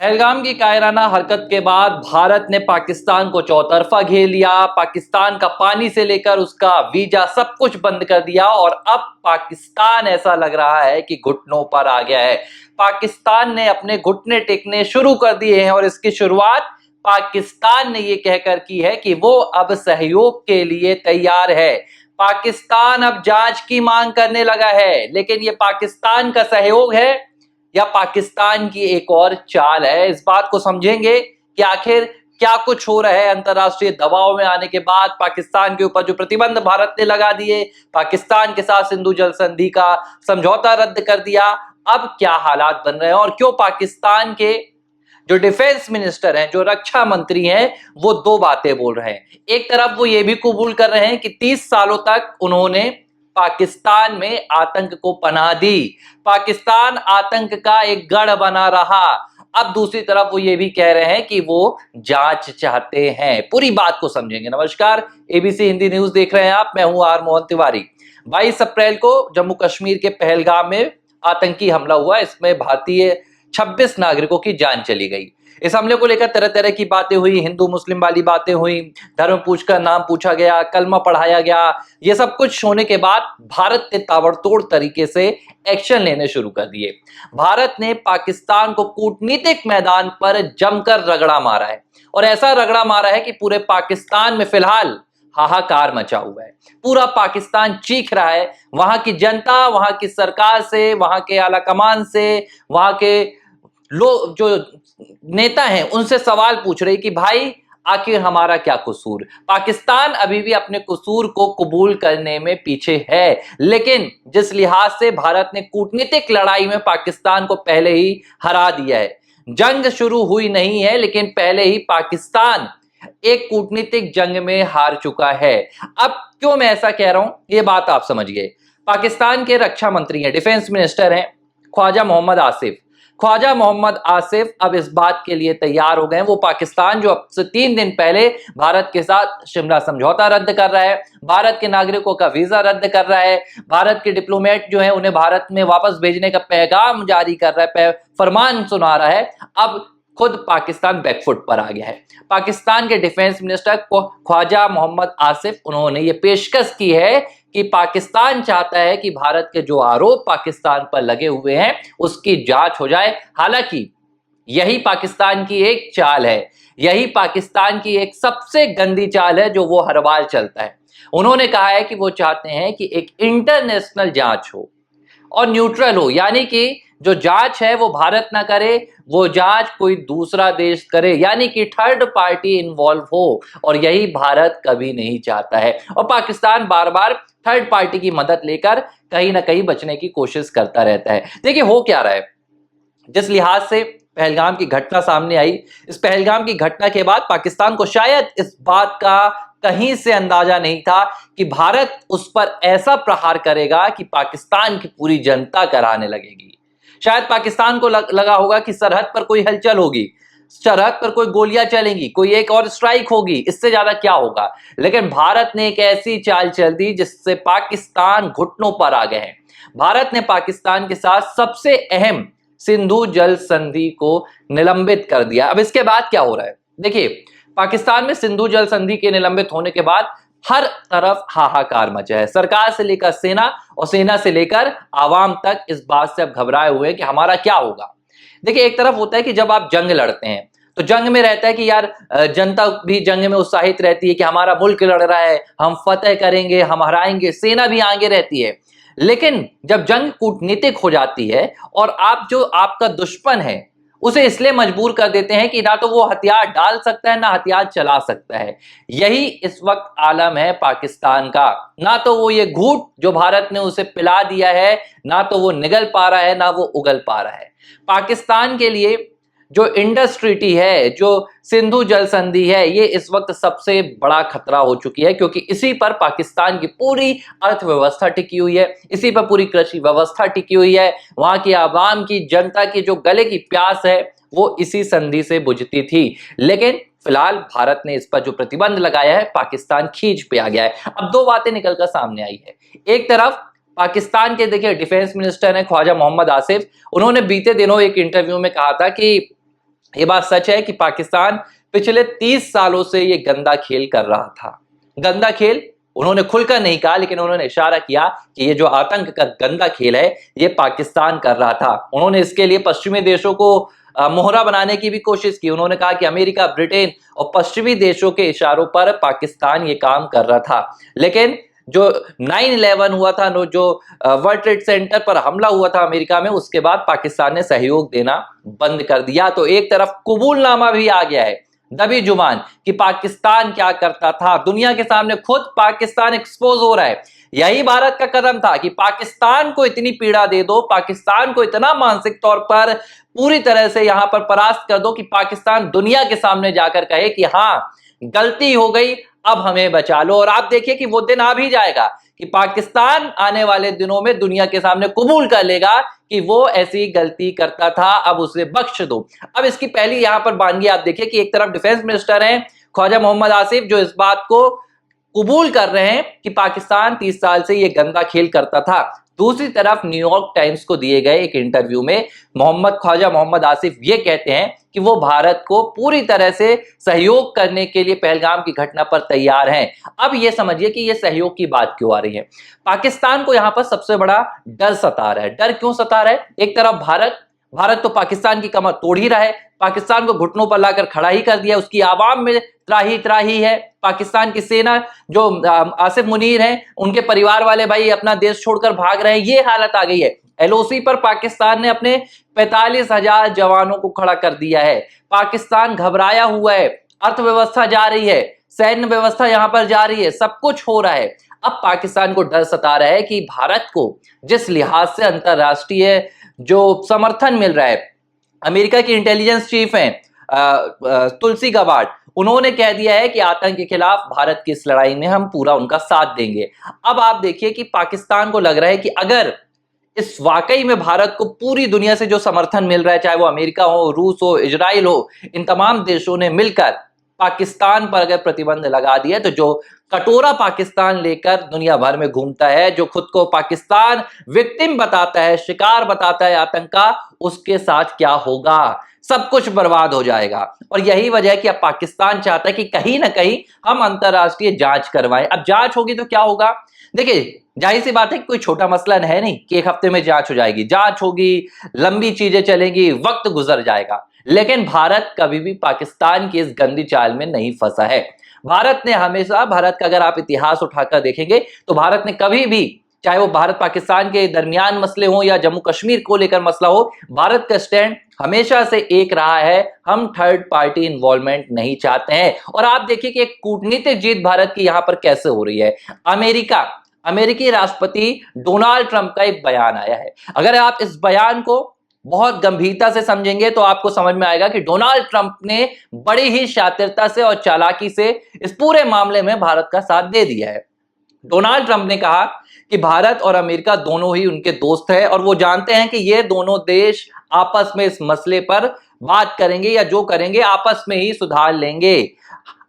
पहलगाम की कायराना हरकत के बाद भारत ने पाकिस्तान को चौतरफा घेर लिया। पाकिस्तान का पानी से लेकर उसका वीजा सब कुछ बंद कर दिया और अब पाकिस्तान ऐसा लग रहा है कि घुटनों पर आ गया है। पाकिस्तान ने अपने घुटने टेकने शुरू कर दिए हैं और इसकी शुरुआत पाकिस्तान ने ये कहकर की है कि वो अब सहयोग के लिए तैयार है। पाकिस्तान अब जांच की मांग करने लगा है, लेकिन ये पाकिस्तान का सहयोग है या पाकिस्तान की एक और चाल है। इस बात को समझेंगे कि आखिर क्या कुछ हो रहा है। अंतरराष्ट्रीय दबाव में आने के बाद पाकिस्तान के ऊपर जो प्रतिबंध भारत ने लगा दिए, पाकिस्तान के साथ सिंधु जल संधि का समझौता रद्द कर दिया, अब क्या हालात बन रहे हैं और क्यों पाकिस्तान के जो डिफेंस मिनिस्टर हैं, जो रक्षा मंत्री हैं, वो दो बातें बोल रहे हैं। एक तरफ वो ये भी कबूल कर रहे हैं कि 30 सालों तक उन्होंने पाकिस्तान में आतंक को पनाह दी, पाकिस्तान आतंक का एक गढ़ बना रहा। अब दूसरी तरफ वो ये भी कह रहे हैं कि वो जांच चाहते हैं। पूरी बात को समझेंगे। नमस्कार, एबीसी हिंदी न्यूज देख रहे हैं आप, मैं हूं आर मोहन तिवारी। 22 अप्रैल को जम्मू कश्मीर के पहलगाम में आतंकी हमला हुआ। इसमें भारतीय 26 नागरिकों की जान चली गई। इस हमले को लेकर तरह तरह की बातें हुई, हिंदू मुस्लिम वाली बातें हुई, धर्म पूछकर नाम पूछा गया, कलमा पढ़ाया गया। ये सब कुछ होने के बाद भारत ने ताबड़तोड़ तरीके से एक्शन लेने शुरू कर दिए। भारत ने पाकिस्तान को कूटनीतिक मैदान पर जमकर रगड़ा मारा है और ऐसा रगड़ा मारा है कि पूरे पाकिस्तान में फिलहाल हाहाकार मचा हुआ है। पूरा पाकिस्तान चीख रहा है। वहां की जनता वहां की सरकार से, वहां के आला कमान से, वहां के लोग जो नेता हैं उनसे सवाल पूछ रहे कि भाई आखिर हमारा क्या कसूर। पाकिस्तान अभी भी अपने कसूर को कबूल करने में पीछे है, लेकिन जिस लिहाज से भारत ने कूटनीतिक लड़ाई में पाकिस्तान को पहले ही हरा दिया है, जंग शुरू हुई नहीं है लेकिन पहले ही पाकिस्तान एक कूटनीतिक जंग में हार चुका है। अब क्यों मैं ऐसा कह रहा हूं, ये बात आप समझिए। पाकिस्तान के रक्षा मंत्री हैं, डिफेंस मिनिस्टर हैं ख्वाजा मोहम्मद आसिफ। ख्वाजा मोहम्मद आसिफ अब इस बात के लिए तैयार हो गए। वो पाकिस्तान जो अब से 3 दिन पहले भारत के साथ शिमला समझौता रद्द कर रहा है, भारत के नागरिकों का वीजा रद्द कर रहा है, भारत के डिप्लोमेट जो है उन्हें भारत में वापस भेजने का पैगाम जारी कर रहा है, फरमान सुना रहा है, अब खुद पाकिस्तान बैकफुट पर आ गया है। पाकिस्तान के डिफेंस मिनिस्टर ख्वाजा मोहम्मद आसिफ, उन्होंने ये पेशकश की है कि पाकिस्तान चाहता है कि भारत के जो आरोप पाकिस्तान पर लगे हुए हैं उसकी जांच हो जाए। हालांकि यही पाकिस्तान की एक चाल है, यही पाकिस्तान की एक सबसे गंदी चाल है जो वो हर बार चलता है। उन्होंने कहा है कि वो चाहते हैं कि एक इंटरनेशनल जांच हो और न्यूट्रल हो, यानी कि जो जांच है वो भारत ना करे, वो जांच कोई दूसरा देश करे, यानी कि थर्ड पार्टी इन्वॉल्व हो, और यही भारत कभी नहीं चाहता है। और पाकिस्तान बार बार थर्ड पार्टी की मदद लेकर कहीं ना कहीं बचने की कोशिश करता रहता है। देखिए हो क्या रहा है, जिस लिहाज से पहलगाम की घटना सामने आई, इस पहलगाम की घटना के बाद पाकिस्तान को शायद इस बात का कहीं से अंदाजा नहीं था कि भारत उस पर ऐसा प्रहार करेगा कि पाकिस्तान की पूरी जनता कराने लगेगी। शायद पाकिस्तान को लगा होगा कि सरहद पर कोई हलचल होगी, सरहद पर कोई गोलियां चलेंगी, कोई एक और स्ट्राइक होगी, इससे ज्यादा क्या होगा। लेकिन भारत ने एक ऐसी चाल चल दी जिससे पाकिस्तान घुटनों पर आ गए हैं। भारत ने पाकिस्तान के साथ सबसे अहम सिंधु जल संधि को निलंबित कर दिया। अब इसके बाद क्या हो रहा है, देखिए पाकिस्तान में सिंधु जल संधि के निलंबित होने के बाद हर तरफ हाहाकार मचा है। सरकार से लेकर सेना और सेना से लेकर आवाम तक इस बात से अब घबराए हुए हैं कि हमारा क्या होगा। देखिए एक तरफ होता है कि जब आप जंग लड़ते हैं तो जंग में रहता है कि यार जनता भी जंग में उत्साहित रहती है कि हमारा मुल्क लड़ रहा है, हम फतेह करेंगे, हम हराएंगे, सेना भी आगे रहती है। लेकिन जब जंग कूटनीतिक हो जाती है और आप जो आपका दुश्मन है उसे इसलिए मजबूर कर देते हैं कि ना तो वो हथियार डाल सकता है ना हथियार चला सकता है। यही इस वक्त आलम है पाकिस्तान का। ना तो वो ये घूंट जो भारत ने उसे पिला दिया है, ना तो वो निगल पा रहा है, ना वो उगल पा रहा है। पाकिस्तान के लिए जो इंडस ट्रीटी है, जो सिंधु जल संधि है, ये इस वक्त सबसे बड़ा खतरा हो चुकी है, क्योंकि इसी पर पाकिस्तान की पूरी अर्थव्यवस्था टिकी हुई है, इसी पर पूरी कृषि व्यवस्था टिकी हुई है। वहां की आवाम की, जनता की जो गले की प्यास है वो इसी संधि से बुझती थी। लेकिन फिलहाल भारत ने इस पर जो प्रतिबंध लगाया है, पाकिस्तान खींच पे आ गया है। अब दो बातें निकलकर सामने आई है। एक तरफ पाकिस्तान के देखिए डिफेंस मिनिस्टर हैं ख्वाजा मोहम्मद आसिफ, उन्होंने बीते दिनों एक इंटरव्यू में कहा था कि ये बात सच है कि पाकिस्तान पिछले 30 सालों से ये गंदा खेल कर रहा था। गंदा खेल उन्होंने खुलकर नहीं कहा, लेकिन उन्होंने इशारा किया कि ये जो आतंक का गंदा खेल है ये पाकिस्तान कर रहा था। उन्होंने इसके लिए पश्चिमी देशों को मोहरा बनाने की भी कोशिश की। उन्होंने कहा कि अमेरिका, ब्रिटेन और पश्चिमी देशों के इशारों पर पाकिस्तान ये काम कर रहा था। लेकिन जो 9/11 हुआ था, जो वर्ल्ड ट्रेड सेंटर पर हमला हुआ था अमेरिका में, उसके बाद पाकिस्तान ने सहयोग देना बंद कर दिया। तो एक तरफ कबूलनामा भी आ गया है, दबी जुबान, कि पाकिस्तान क्या करता था। दुनिया के सामने खुद पाकिस्तान एक्सपोज हो रहा है। यही भारत का कदम था कि पाकिस्तान को इतनी पीड़ा दे दो, पाकिस्तान को इतना मानसिक तौर पर पूरी तरह से यहां पर परास्त कर दो कि पाकिस्तान दुनिया के सामने जाकर कहे कि हां, गलती हो गई, अब हमें बचा लो। और आप देखिए कि वो दिन आ भी जाएगा कि पाकिस्तान आने वाले दिनों में दुनिया के सामने कबूल कर लेगा कि वो ऐसी गलती करता था, अब उसे बख्श दो। अब इसकी पहली यहां पर बानगी आप देखिए कि एक तरफ डिफेंस मिनिस्टर हैं ख्वाजा मोहम्मद आसिफ, जो इस बात को कबूल कर रहे हैं कि पाकिस्तान 30 साल से ये गंदा खेल करता था। दूसरी तरफ न्यूयॉर्क टाइम्स को दिए गए एक इंटरव्यू में ख्वाजा मोहम्मद आसिफ ये कहते हैं कि वो भारत को पूरी तरह से सहयोग करने के लिए पहलगाम की घटना पर तैयार हैं। अब ये समझिए कि ये सहयोग की बात क्यों आ रही है। पाकिस्तान को यहां पर सबसे बड़ा डर सता रहा है। डर क्यों सता रहा है? एक तरफ भारत तो पाकिस्तान की कमर तोड़ ही रहा है, पाकिस्तान को घुटनों पर लाकर खड़ा ही कर दिया, उसकी आवाम में त्राही त्राही है। पाकिस्तान की सेना, जो आसिफ मुनीर हैं, उनके परिवार वाले भाई अपना देश छोड़कर भाग रहे हैं, ये हालत आ गई है। एलओसी पर पाकिस्तान ने अपने 45,000 जवानों को खड़ा कर दिया है। पाकिस्तान घबराया हुआ है, अर्थव्यवस्था जा रही है, सैन्य व्यवस्था यहां पर जा रही है, सब कुछ हो रहा है। अब पाकिस्तान को डर सता रहा है कि भारत को जिस लिहाज से अंतरराष्ट्रीय जो समर्थन मिल रहा है, अमेरिका की इंटेलिजेंस चीफ हैं तुलसी गबार्ड, उन्होंने कह दिया है कि आतंक के खिलाफ भारत की इस लड़ाई में हम पूरा उनका साथ देंगे। अब आप देखिए कि पाकिस्तान को लग रहा है कि अगर इस वाकई में भारत को पूरी दुनिया से जो समर्थन मिल रहा है, चाहे वो अमेरिका हो, रूस हो, इजराइल हो, इन तमाम देशों ने मिलकर पाकिस्तान पर अगर प्रतिबंध लगा दिया, तो जो कटोरा पाकिस्तान लेकर दुनिया भर में घूमता है, जो खुद को पाकिस्तान विक्टिम बताता है, शिकार बताता है आतंक का, उसके साथ क्या होगा? सब कुछ बर्बाद हो जाएगा। और यही वजह है कि अब पाकिस्तान चाहता है कि कहीं ना कहीं हम अंतरराष्ट्रीय जांच करवाएं। अब जांच होगी तो क्या होगा? देखिए, जाहिर सी बात है कि कोई छोटा मसला है नहीं कि एक हफ्ते में जांच हो जाएगी। जांच होगी, लंबी चीजें चलेंगी, वक्त गुजर जाएगा। लेकिन भारत कभी भी पाकिस्तान की इस गंदी चाल में नहीं फंसा है। भारत ने हमेशा, भारत का अगर आप इतिहास उठाकर देखेंगे तो भारत ने कभी भी, चाहे वो भारत पाकिस्तान के दरमियान मसले हो या जम्मू कश्मीर को लेकर मसला हो, भारत का स्टैंड हमेशा से एक रहा है, हम थर्ड पार्टी इन्वॉल्वमेंट नहीं चाहते हैं। और आप देखिए कि एक कूटनीतिक जीत भारत की यहां पर कैसे हो रही है। अमेरिकी राष्ट्रपति डोनाल्ड ट्रंप का एक बयान आया है। अगर आप इस बयान को बहुत गंभीरता से समझेंगे तो आपको समझ में आएगा कि डोनाल्ड ट्रंप ने बड़ी ही शातिरता से और चालाकी से इस पूरे मामले में भारत का साथ दे दिया है। डोनाल्ड ट्रंप ने कहा कि भारत और अमेरिका दोनों ही उनके दोस्त हैं और वो जानते हैं कि ये दोनों देश आपस में इस मसले पर बात करेंगे या जो करेंगे आपस में ही सुधार लेंगे।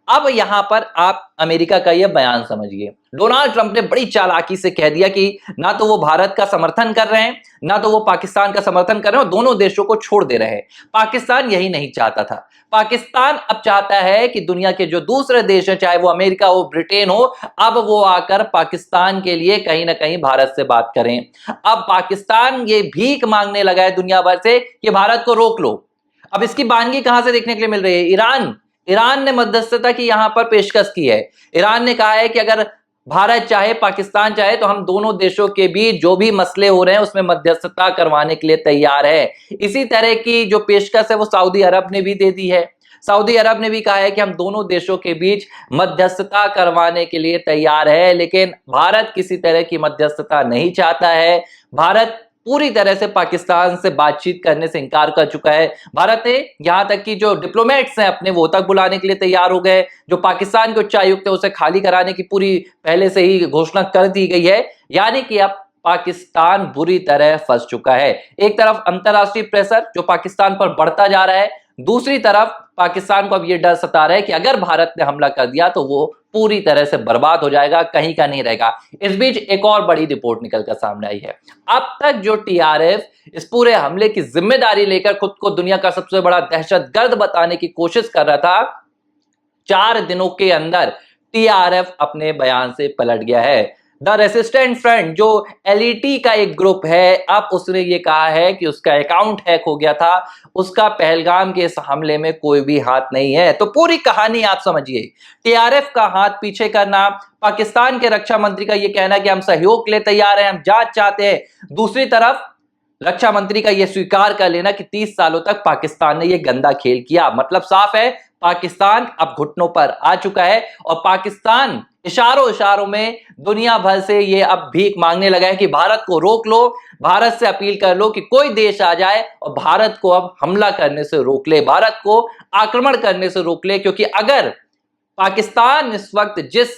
अब यहां पर आप अमेरिका का यह बयान समझिए। डोनाल्ड ट्रंप ने बड़ी चालाकी से कह दिया कि ना तो वो भारत का समर्थन कर रहे हैं, ना तो वो पाकिस्तान का समर्थन कर रहे हैं, और दोनों देशों को छोड़ दे रहे हैं। पाकिस्तान यही नहीं चाहता था। पाकिस्तान अब चाहता है कि दुनिया के जो दूसरे देश हैं, चाहे वो अमेरिका हो, ब्रिटेन हो, अब वो आकर पाकिस्तान के लिए कहीं ना कहीं भारत से बात करें। अब पाकिस्तान ये भीख मांगने लगा है दुनिया भर से कि भारत को रोक लो। अब इसकी बानगी कहां से देखने के लिए मिल रही है? ईरान ने मध्यस्थता की यहां पर पेशकश की है। ईरान ने कहा है कि अगर भारत चाहे, पाकिस्तान चाहे, तो हम दोनों देशों के बीच जो भी मसले हो रहे हैं उसमें मध्यस्थता करवाने के लिए तैयार है। इसी तरह की जो पेशकश है वो सऊदी अरब ने भी दे दी है। सऊदी अरब ने भी कहा है कि हम दोनों देशों के बीच मध्यस्थता करवाने के लिए तैयार है, लेकिन भारत किसी तरह की मध्यस्थता नहीं चाहता है। भारत पूरी तरह से पाकिस्तान से बातचीत करने से इनकार कर चुका है। भारत ने यहां तक कि जो डिप्लोमेट्स हैं अपने, वो तक बुलाने के लिए तैयार हो गए। जो पाकिस्तान के उच्चायुक्त है उसे खाली कराने की पूरी पहले से ही घोषणा कर दी गई है। यानी कि अब पाकिस्तान बुरी तरह फंस चुका है। एक तरफ अंतरराष्ट्रीय प्रेशर जो पाकिस्तान पर बढ़ता जा रहा है, दूसरी तरफ पाकिस्तान को अब ये डर सता रहा है कि अगर भारत ने हमला कर दिया तो वो पूरी तरह से बर्बाद हो जाएगा, कहीं का नहीं रहेगा। इस बीच एक और बड़ी रिपोर्ट निकलकर सामने आई है। अब तक जो टीआरएफ इस पूरे हमले की जिम्मेदारी लेकर खुद को दुनिया का सबसे बड़ा दहशतगर्द बताने की कोशिश कर रहा था, 4 दिनों के अंदर टीआरएफ अपने बयान से पलट गया है। द रेसिस्टेंट फ्रंट जो एलईटी का एक ग्रुप है, अब उसने ये कहा है कि उसका अकाउंट हैक हो गया था, उसका पहलगाम के इस हमले में कोई भी हाथ नहीं है। तो पूरी कहानी आप समझिए, टीआरएफ का हाथ पीछे करना, पाकिस्तान के रक्षा मंत्री का ये कहना कि हम सहयोग के लिए तैयार हैं, हम जांच चाहते हैं, दूसरी तरफ रक्षा मंत्री का यह स्वीकार कर लेना कि 30 सालों तक पाकिस्तान ने यह गंदा खेल किया। मतलब साफ है, पाकिस्तान अब घुटनों पर आ चुका है और पाकिस्तान इशारों इशारों में दुनिया भर से ये अब भीख मांगने लगा है कि भारत को रोक लो, भारत से अपील कर लो कि कोई देश आ जाए और भारत को अब हमला करने से रोक ले, भारत को आक्रमण करने से रोक ले। क्योंकि अगर पाकिस्तान इस वक्त जिस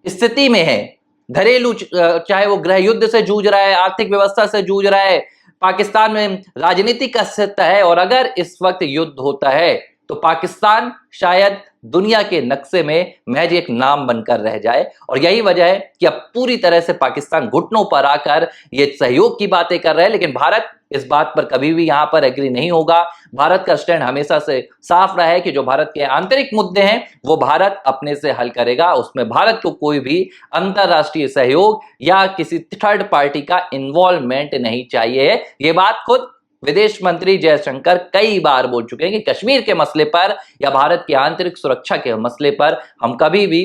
स्थिति में है, घरेलू चाहे वो गृह युद्ध से जूझ रहा है, आर्थिक व्यवस्था से जूझ रहा है, पाकिस्तान में राजनीतिक अस्थिरता है, और अगर इस वक्त युद्ध होता है तो पाकिस्तान शायद दुनिया के नक्शे में महज एक नाम बनकर रह जाए। और यही वजह है कि अब पूरी तरह से पाकिस्तान घुटनों पर आकर ये सहयोग की बातें कर रहा है, लेकिन भारत इस बात पर कभी भी यहां पर एग्री नहीं होगा। भारत का स्टैंड हमेशा से साफ रहा है कि जो भारत के आंतरिक मुद्दे हैं वो भारत अपने से हल करेगा, उसमें भारत को कोई भी अंतरराष्ट्रीय सहयोग या किसी थर्ड पार्टी का इन्वॉल्वमेंट नहीं चाहिए। ये बात खुद विदेश मंत्री जयशंकर कई बार बोल चुके हैं कि कश्मीर के मसले पर या भारत की आंतरिक सुरक्षा के मसले पर हम कभी भी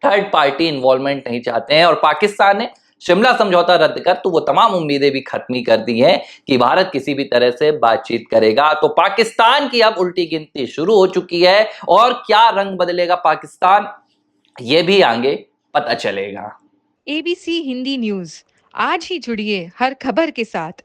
थर्ड पार्टी इन्वॉल्वमेंट नहीं चाहते हैं। और पाकिस्तान ने शिमला समझौता रद्द कर तो वो तमाम उम्मीदें भी खत्म कर दी हैं कि भारत किसी भी तरह से बातचीत करेगा। तो पाकिस्तान की अब उल्टी गिनती शुरू हो चुकी है और क्या रंग बदलेगा पाकिस्तान, ये भी आगे पता चलेगा। एबीसी हिंदी न्यूज, आज ही जुड़िए हर खबर के साथ।